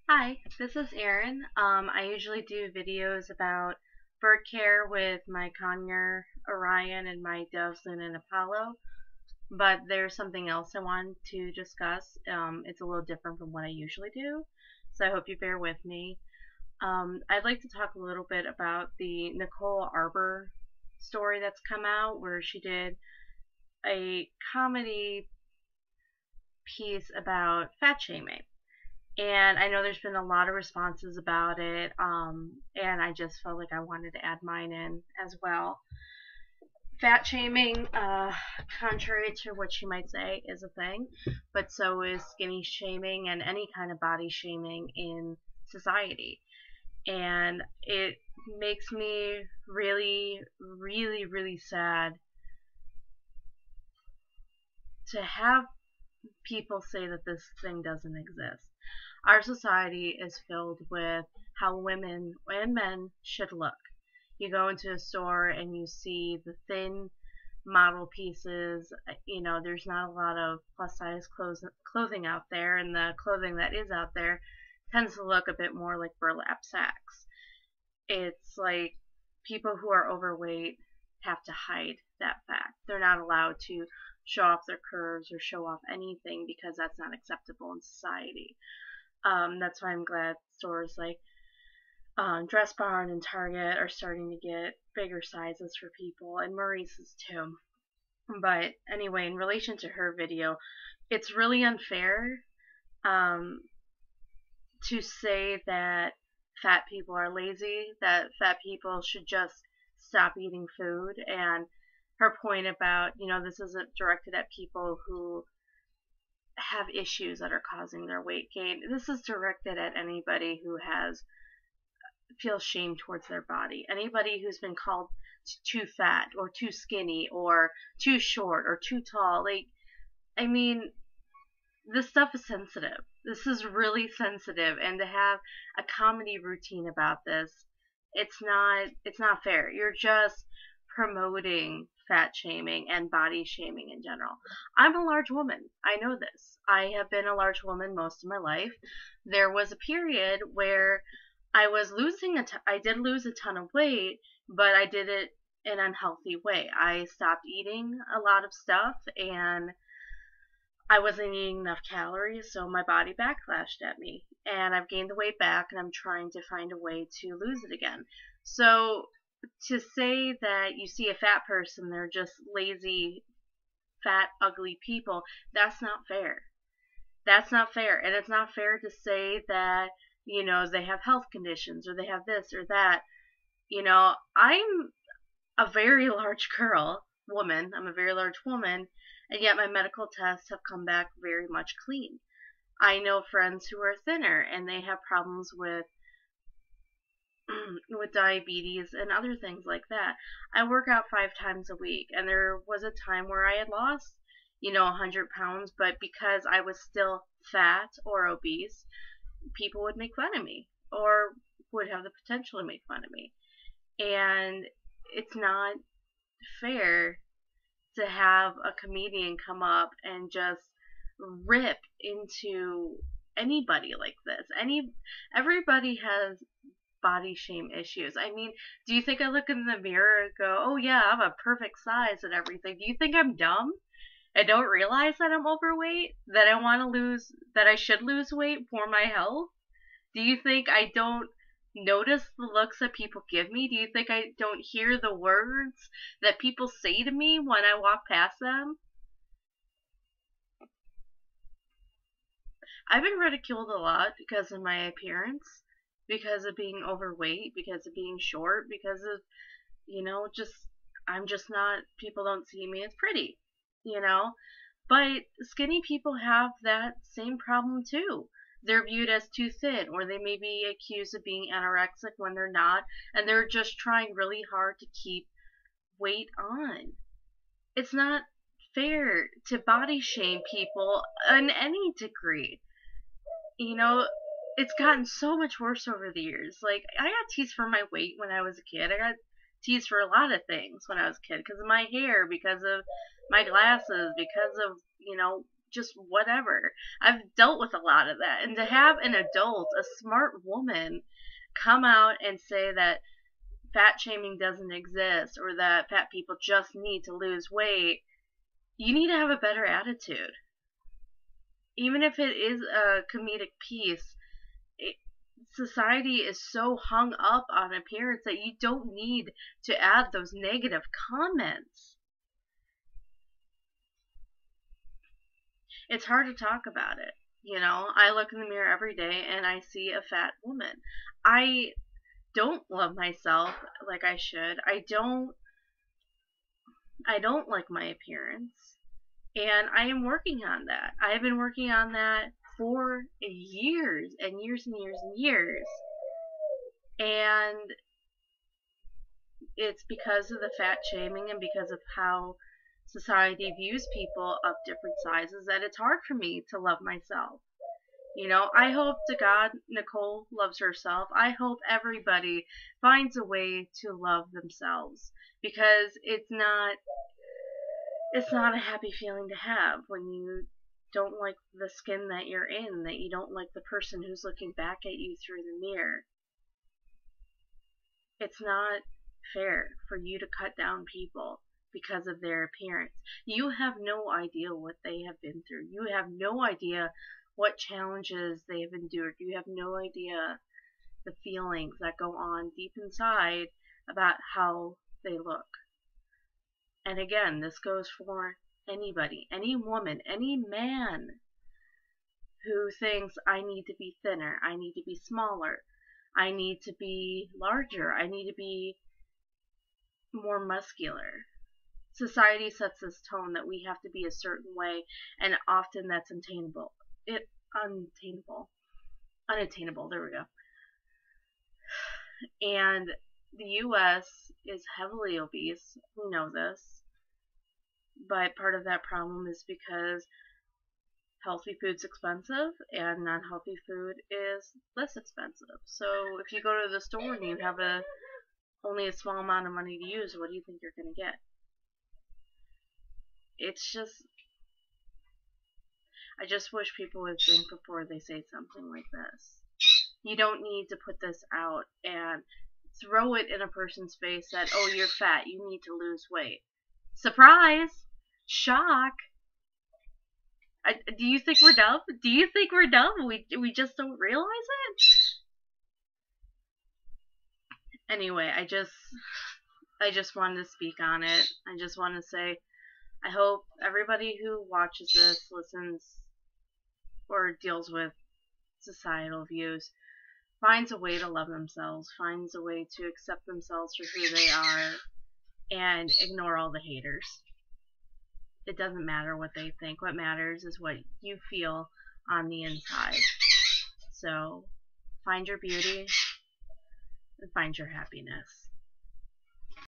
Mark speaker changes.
Speaker 1: Hi, this is Erin. I usually do videos about bird care with my conure Orion and my doves Luna and Apollo, but there's something else I want to discuss. It's a little different from what I usually do, so I hope you bear with me. I'd like to talk a little bit about the Nicole Arbour story that's come out, where she did a comedy piece about fat shaming. And I know there's been a lot of responses about it, and I just felt like I wanted to add mine in as well. Fat shaming, contrary to what you might say, is a thing, but so is skinny shaming and any kind of body shaming in society. And it makes me really, really, really sad to have people say that this thing doesn't exist. Our society is filled with how women and men should look. You go into a store and you see the thin model pieces. There's not a lot of plus size clothing out there, and the clothing that is out there tends to look a bit more like burlap sacks. It's like people who are overweight have to hide that fact. They're not allowed to show off their curves or show off anything because that's not acceptable in society. That's why I'm glad stores like Dress Barn and Target are starting to get bigger sizes for people, and Maurice's too. But anyway, in relation to her video, it's really unfair um, to say that fat people are lazy, that fat people should just stop eating food. And her point about, this isn't directed at people who have issues that are causing their weight gain. This is directed at anybody who feels shame towards their body. Anybody who's been called too fat or too skinny or too short or too tall. I mean, this stuff is sensitive. This is really sensitive, and to have a comedy routine about this, it's not fair. You're just promoting fat shaming and body shaming in general. I'm a large woman. I know this. I have been a large woman most of my life. There was a period where I did lose a ton of weight, but I did it in an unhealthy way. I stopped eating a lot of stuff, and I wasn't eating enough calories, so my body backlashed at me. And I've gained the weight back, and I'm trying to find a way to lose it again. So to say that you see a fat person, they're just lazy, fat, ugly people, that's not fair. That's not fair. And it's not fair to say that, they have health conditions or they have this or that. I'm a very large woman. I'm a very large woman, and yet my medical tests have come back very much clean. I know friends who are thinner and they have problems with with diabetes and other things like that. I work out 5 times a week, and there was a time where I had lost, 100 pounds, but because I was still fat or obese, people would make fun of me or would have the potential to make fun of me. And it's not fair to have a comedian come up and just rip into anybody like this. Everybody has body shame issues. I mean, do you think I look in the mirror and go, "Oh yeah, I'm a perfect size and everything"? Do you think I'm dumb? I don't realize that I'm overweight, that I should lose weight for my health? Do you think I don't notice the looks that people give me? Do you think I don't hear the words that people say to me when I walk past them? I've been ridiculed a lot because of my appearance, because of being overweight, because of being short, because of, just, I'm just not, people don't see me as pretty, you know? But skinny people have that same problem too. They're viewed as too thin, or they may be accused of being anorexic when they're not, and they're just trying really hard to keep weight on. It's not fair to body shame people in any degree. You know, it's gotten so much worse over the years. Like, I got teased for my weight when I was a kid. I got teased for a lot of things when I was a kid because of my hair, because of my glasses, because of, just whatever. I've dealt with a lot of that. And to have an adult, a smart woman, come out and say that fat shaming doesn't exist or that fat people just need to lose weight, you need to have a better attitude. Even if it is a comedic piece, society is so hung up on appearance that you don't need to add those negative comments. It's hard to talk about it. You know, I look in the mirror every day and I see a fat woman. I don't love myself like I should. I don't like my appearance. And I am working on that. I have been working on that for years and years and years and years. And it's because of the fat shaming and because of how society views people of different sizes that it's hard for me to love myself. You know, I hope to God Nicole loves herself. I hope everybody finds a way to love themselves, because it's not a happy feeling to have when you don't like the skin that you're in, that you don't like the person who's looking back at you through the mirror. It's not fair for you to cut down people because of their appearance. You have no idea what they have been through. You have no idea what challenges they have endured. You have no idea the feelings that go on deep inside about how they look. And again, this goes for anybody, any woman, any man who thinks I need to be thinner, I need to be smaller, I need to be larger, I need to be more muscular. Society sets this tone that we have to be a certain way, and often that's unattainable. Unattainable, there we go. And the U.S. is heavily obese. We know this. But part of that problem is because healthy food's expensive and non-healthy food is less expensive. So if you go to the store and you have only a small amount of money to use, what do you think you're going to get? It's just, I just wish people would think before they say something like this. You don't need to put this out and throw it in a person's face that, oh, you're fat, you need to lose weight. Surprise! Shock! Do you think we're dumb? Do you think we're dumb? We just don't realize it? Anyway, I just wanted to speak on it. I just want to say, I hope everybody who watches this, listens, or deals with societal views finds a way to love themselves, finds a way to accept themselves for who they are, and ignore all the haters. It doesn't matter what they think. What matters is what you feel on the inside. So, find your beauty and find your happiness.